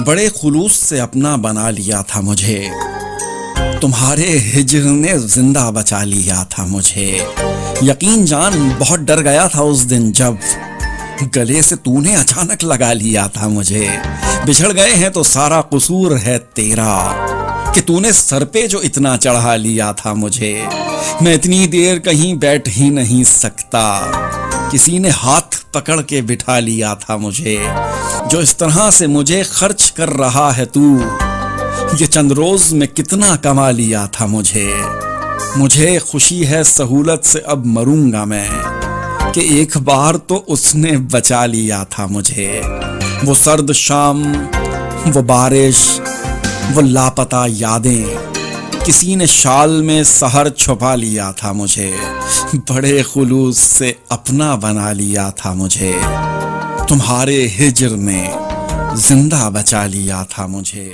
بڑے خلوص سے اپنا بنا لیا تھا مجھے، تمہارے ہجر نے زندہ بچا لیا تھا مجھے۔ یقین جان بہت ڈر گیا تھا اس دن جب گلے سے تو نے اچانک لگا لیا تھا مجھے۔ بچھڑ گئے ہیں تو سارا قصور ہے تیرا کہ تو نے سر پہ جو اتنا چڑھا لیا تھا مجھے۔ میں اتنی دیر کہیں بیٹھ ہی نہیں سکتا، کسی نے ہاتھ پکڑ کے بٹھا لیا تھا مجھے۔ جو اس طرح سے مجھے خرچ کر رہا ہے تو، یہ چند روز میں کتنا کما لیا تھا مجھے۔ مجھے خوشی ہے سہولت سے اب مروں گا میں، کہ ایک بار تو اس نے بچا لیا تھا مجھے۔ وہ سرد شام، وہ بارش، وہ لاپتہ یادیں، کسی نے شال میں سحر چھپا لیا تھا مجھے۔ بڑے خلوص سے اپنا بنا لیا تھا مجھے، تمہارے ہجر نے زندہ بچا لیا تھا مجھے۔